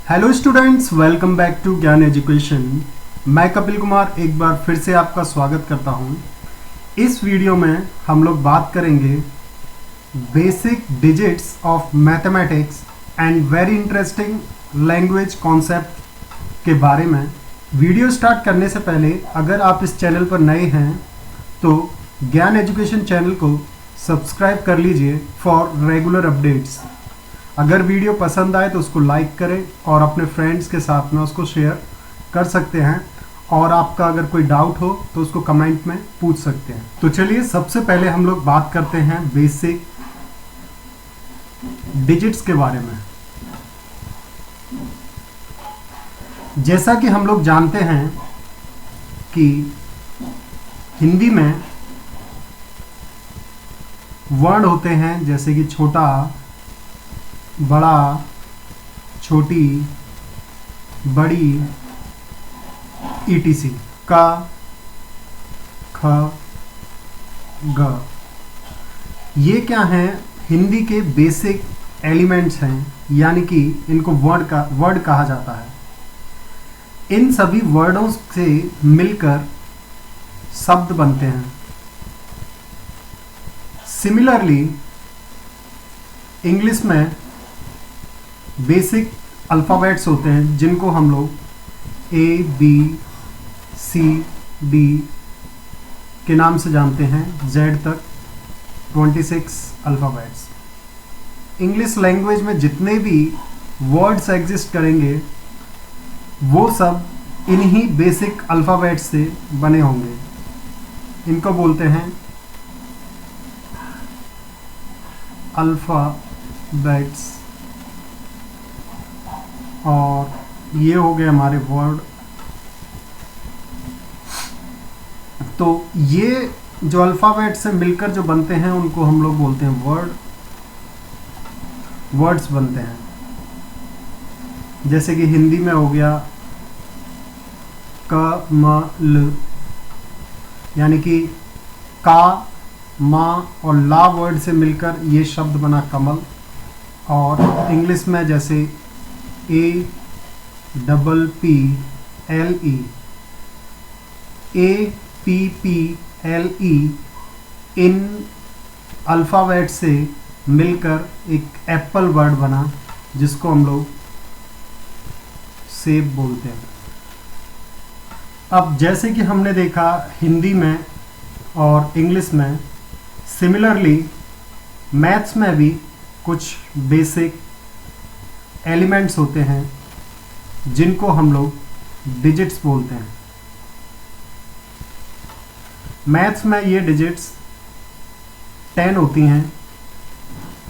Hello students, welcome back to Gyan education. मैं कपिल कुमार एक बार फिर से आपका स्वागत करता हूं। इस वीडियो में हम लोग बात करेंगे basic digits of mathematics and very interesting language concept के बारे में। वीडियो स्टार्ट करने से पहले अगर आप इस चैनल पर नए हैं तो ज्ञान एजुकेशन चैनल को सब्सक्राइब कर लीजिए फॉर रेगुलर अपडेट्स। अगर वीडियो पसंद आए तो उसको लाइक करें और अपने फ्रेंड्स के साथ में उसको शेयर कर सकते हैं, और आपका अगर कोई डाउट हो तो उसको कमेंट में पूछ सकते हैं। तो चलिए सबसे पहले हम लोग बात करते हैं बेसिक डिजिट्स के बारे में। जैसा कि हम लोग जानते हैं कि हिंदी में वर्ड होते हैं जैसे कि छोटा, बड़ा, छोटी, बड़ी, etc। का, ख, ग, ये क्या हैं? हिंदी के बेसिक एलिमेंट्स हैं, यानी कि इनको वर्ड कहा जाता है। इन सभी वर्डों से मिलकर शब्द बनते हैं। सिमिलरली इंग्लिश में बेसिक अल्फ़ाबेट्स होते हैं जिनको हम लोग A, B, C, D के नाम से जानते हैं, Z तक 26 अल्फ़ाबेट्स। इंग्लिश लैंग्वेज में जितने भी वर्ड्स एग्जिस्ट करेंगे वो सब इन्हीं बेसिक अल्फ़ाबेट्स से बने होंगे। इनको बोलते हैं अल्फ़ाबेट्स, और ये हो गए हमारे वर्ड। तो ये जो अल्फ़ाबेट से मिलकर जो बनते हैं उनको हम लोग बोलते हैं वर्ड्स बनते हैं। जैसे कि हिंदी में हो गया कमल, यानी कि का, मा और ला वर्ड से मिलकर ये शब्द बना कमल। और इंग्लिश में जैसे APPLE, इन अल्फ़ाबेट से मिलकर एक एप्पल वर्ड बना जिसको हम लोग सेब बोलते हैं। अब जैसे कि हमने देखा हिंदी में और इंग्लिश में, सिमिलरली मैथ्स में भी कुछ बेसिक एलिमेंट्स होते हैं जिनको हम लोग डिजिट्स बोलते हैं। मैथ्स में ये डिजिट्स 10 होती हैं,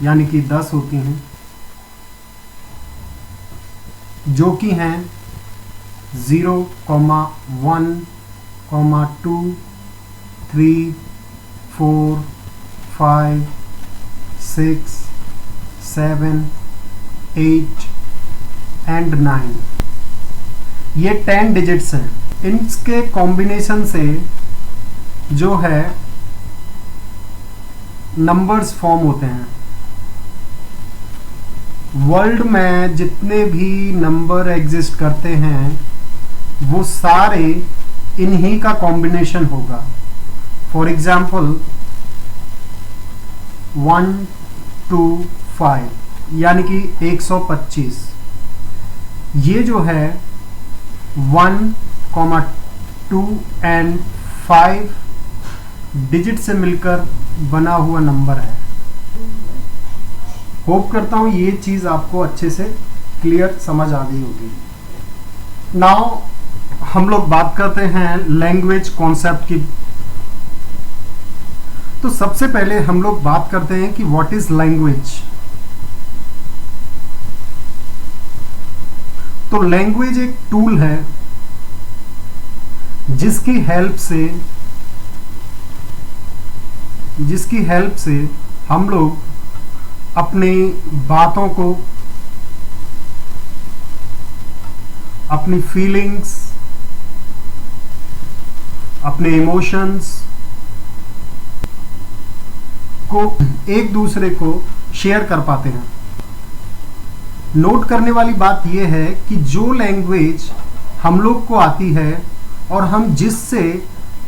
यानी कि 10 होती हैं, जो कि हैं 0, 1, 2, 3, 4, 5, 6, 7, 8 एंड 9। ये 10 डिजिट्स हैं। इनके कॉम्बिनेशन से जो है नंबर्स फॉर्म होते हैं। वर्ल्ड में जितने भी नंबर एग्जिस्ट करते हैं वो सारे इन्हीं का कॉम्बिनेशन होगा। फॉर एग्जाम्पल 1, 2, 5, यानी कि 125। ये जो है 1, 2 एंड 5 डिजिट से मिलकर बना हुआ नंबर है। होप करता हूँ ये चीज़ आपको अच्छे से क्लियर समझ आ गई होगी। नाउ हम लोग बात करते हैं लैंग्वेज कॉन्सेप्ट की। तो सबसे पहले हम लोग बात करते हैं कि व्हाट इज लैंग्वेज। तो लैंग्वेज एक टूल है जिसकी हेल्प से हम लोग अपनी बातों को, अपनी फीलिंग्स, अपने इमोशंस को एक दूसरे को शेयर कर पाते हैं। नोट करने वाली बात यह है कि जो लैंग्वेज हम लोग को आती है और हम जिससे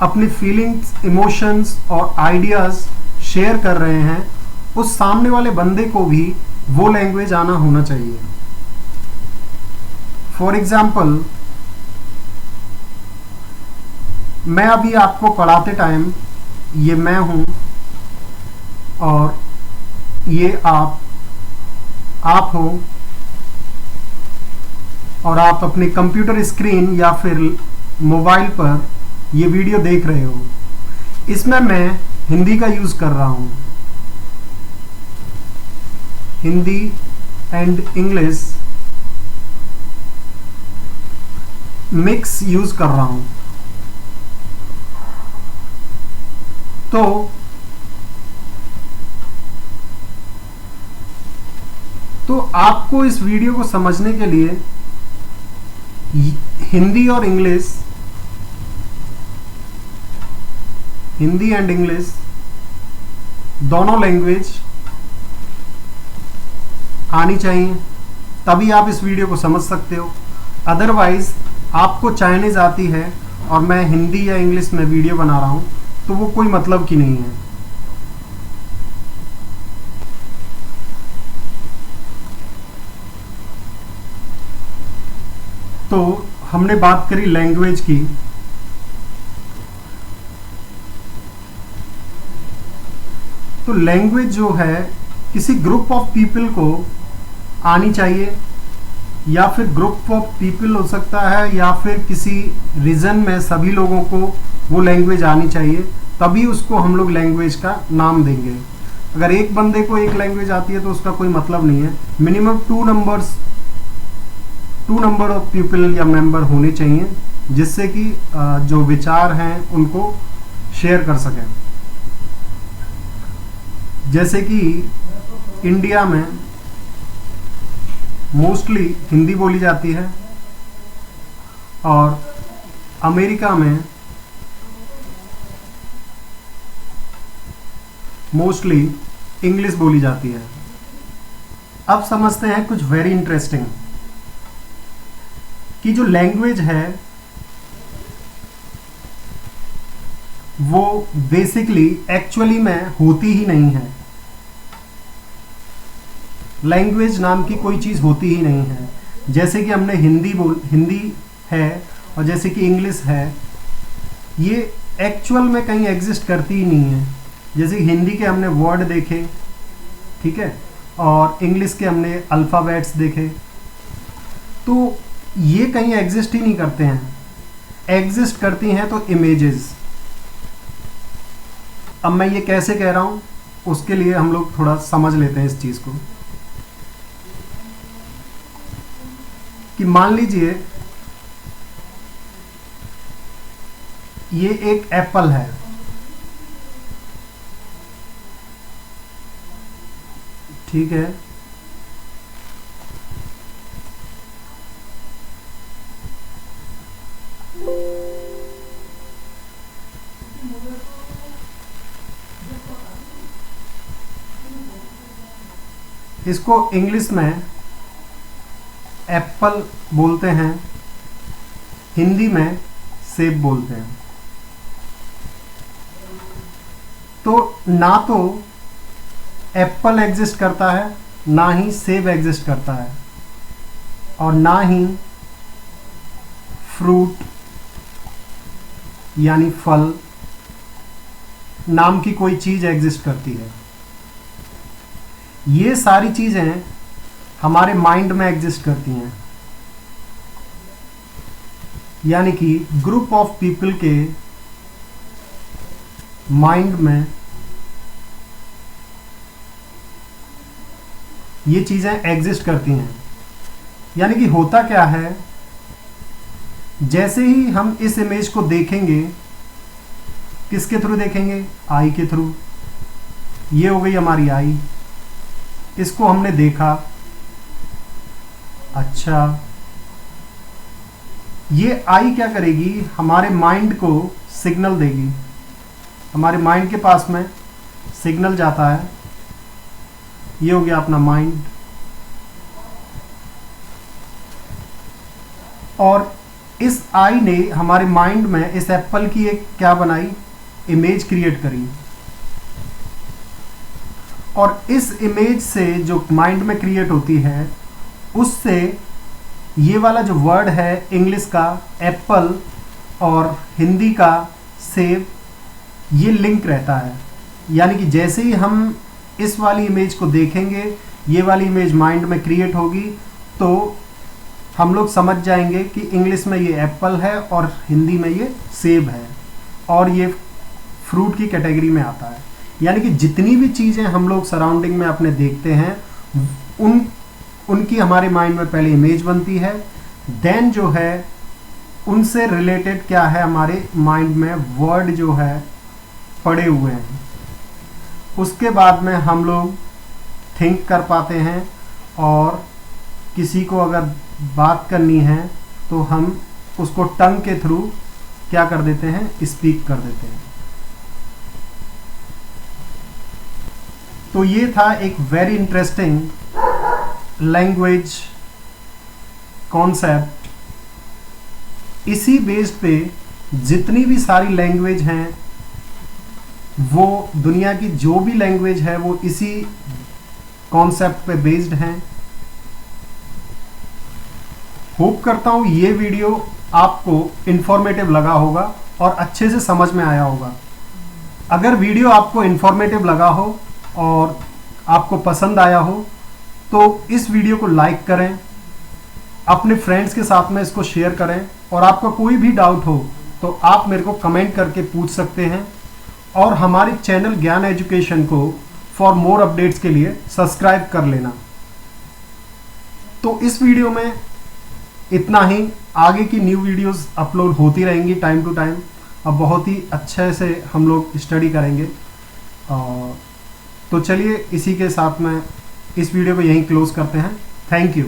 अपनी फीलिंग्स, इमोशंस और आइडियाज़ शेयर कर रहे हैं, उस सामने वाले बंदे को भी वो लैंग्वेज आना होना चाहिए। फॉर एग्जाम्पल, मैं अभी आपको पढ़ाते टाइम, ये मैं हूँ और ये आप हो, और आप अपने कंप्यूटर स्क्रीन या फिर मोबाइल पर ये वीडियो देख रहे हो। इसमें मैं हिंदी का यूज़ कर रहा हूँ, Hindi and English mix use कर रहा हूँ। तो आपको इस वीडियो को समझने के लिए हिंदी एंड इंग्लिश दोनों लैंग्वेज आनी चाहिए, तभी आप इस वीडियो को समझ सकते हो। अदरवाइज आपको चाइनीज़ आती है और मैं हिंदी या इंग्लिश में वीडियो बना रहा हूँ, तो वो कोई मतलब की नहीं है। तो हमने बात करी लैंग्वेज की। तो लैंग्वेज जो है किसी ग्रुप ऑफ पीपल को आनी चाहिए, या फिर ग्रुप ऑफ पीपल हो सकता है, या फिर किसी रीजन में सभी लोगों को वो लैंग्वेज आनी चाहिए, तभी उसको हम लोग लैंग्वेज का नाम देंगे। अगर एक बंदे को एक लैंग्वेज आती है तो उसका कोई मतलब नहीं है। Minimum two number of people या मेंबर होने चाहिए, जिससे कि जो विचार हैं उनको शेयर कर सकें। जैसे कि इंडिया में मोस्टली हिंदी बोली जाती है और अमेरिका में मोस्टली इंग्लिश बोली जाती है। अब समझते हैं कुछ वेरी इंटरेस्टिंग, कि जो लैंग्वेज है वो बेसिकली एक्चुअली में होती ही नहीं है। लैंग्वेज नाम की कोई चीज़ होती ही नहीं है। जैसे कि हमने हिंदी है और जैसे कि इंग्लिश है, ये एक्चुअल में कहीं एग्जिस्ट करती ही नहीं है। जैसे हिंदी के हमने वर्ड देखे, ठीक है, और इंग्लिश के हमने अल्फ़ाबेट्स देखे, तो ये कहीं एग्जिस्ट ही नहीं करते हैं। एग्जिस्ट करती हैं तो इमेजेस। अब मैं ये कैसे कह रहा हूँ, उसके लिए हम लोग थोड़ा समझ लेते हैं इस चीज़ को। कि मान लीजिए ये एक एप्पल है, ठीक है, इसको इंग्लिश में एप्पल बोलते हैं, हिंदी में सेब बोलते हैं। तो ना तो एप्पल एग्जिस्ट करता है, ना ही सेब एग्जिस्ट करता है, और ना ही फ्रूट यानी फल नाम की कोई चीज़ एग्जिस्ट करती है। ये सारी चीज़ें हमारे माइंड में एग्जिस्ट करती हैं, यानी कि ग्रुप ऑफ पीपल के माइंड में ये चीज़ें एग्जिस्ट करती हैं। यानी कि होता क्या है, जैसे ही हम इस इमेज को देखेंगे, किसके थ्रू देखेंगे? आई के थ्रू। ये हो गई हमारी आई, इसको हमने देखा, अच्छा, ये आई क्या करेगी? हमारे माइंड को सिग्नल देगी। हमारे माइंड के पास में सिग्नल जाता है, ये हो गया अपना माइंड। और इस आई ने हमारे माइंड में इस एप्पल की एक क्या बनाई, इमेज क्रिएट करी। और इस इमेज से जो माइंड में क्रिएट होती है, उससे ये वाला जो वर्ड है इंग्लिश का एप्पल और हिंदी का सेब, ये लिंक रहता है। यानी कि जैसे ही हम इस वाली इमेज को देखेंगे, ये वाली इमेज माइंड में क्रिएट होगी, तो हम लोग समझ जाएंगे कि इंग्लिश में ये एप्पल है और हिंदी में ये सेब है और ये फ्रूट की कैटेगरी में आता है। यानी कि जितनी भी चीज़ें हम लोग सराउंडिंग में अपने देखते हैं, उनकी हमारे माइंड में पहले इमेज बनती है, देन जो है उनसे रिलेटेड क्या है, हमारे माइंड में वर्ड जो है पड़े हुए हैं। उसके बाद में हम लोग थिंक कर पाते हैं और किसी को अगर बात करनी है तो हम उसको टंग के थ्रू क्या कर देते हैं, स्पीक कर देते हैं। तो ये था एक वेरी इंटरेस्टिंग लैंग्वेज कॉन्सेप्ट। इसी बेस्ड पे जितनी भी सारी लैंग्वेज हैं, वो दुनिया की जो भी लैंग्वेज है वो इसी कॉन्सेप्ट पे बेस्ड हैं। होप करता हूँ ये वीडियो आपको इंफॉर्मेटिव लगा होगा और अच्छे से समझ में आया होगा। अगर वीडियो आपको इंफॉर्मेटिव लगा हो और आपको पसंद आया हो तो इस वीडियो को लाइक करें, अपने फ्रेंड्स के साथ में इसको शेयर करें, और आपका कोई भी डाउट हो तो आप मेरे को कमेंट करके पूछ सकते हैं। और हमारे चैनल ज्ञान एजुकेशन को फॉर मोर अपडेट्स के लिए सब्सक्राइब कर लेना। तो इस वीडियो में इतना ही। आगे की न्यू वीडियोस अपलोड होती रहेंगी टाइम टू टाइम। अब बहुत ही अच्छे से हम लोग स्टडी करेंगे। तो चलिए इसी के साथ में इस वीडियो को यहीं क्लोज करते हैं। Thank you.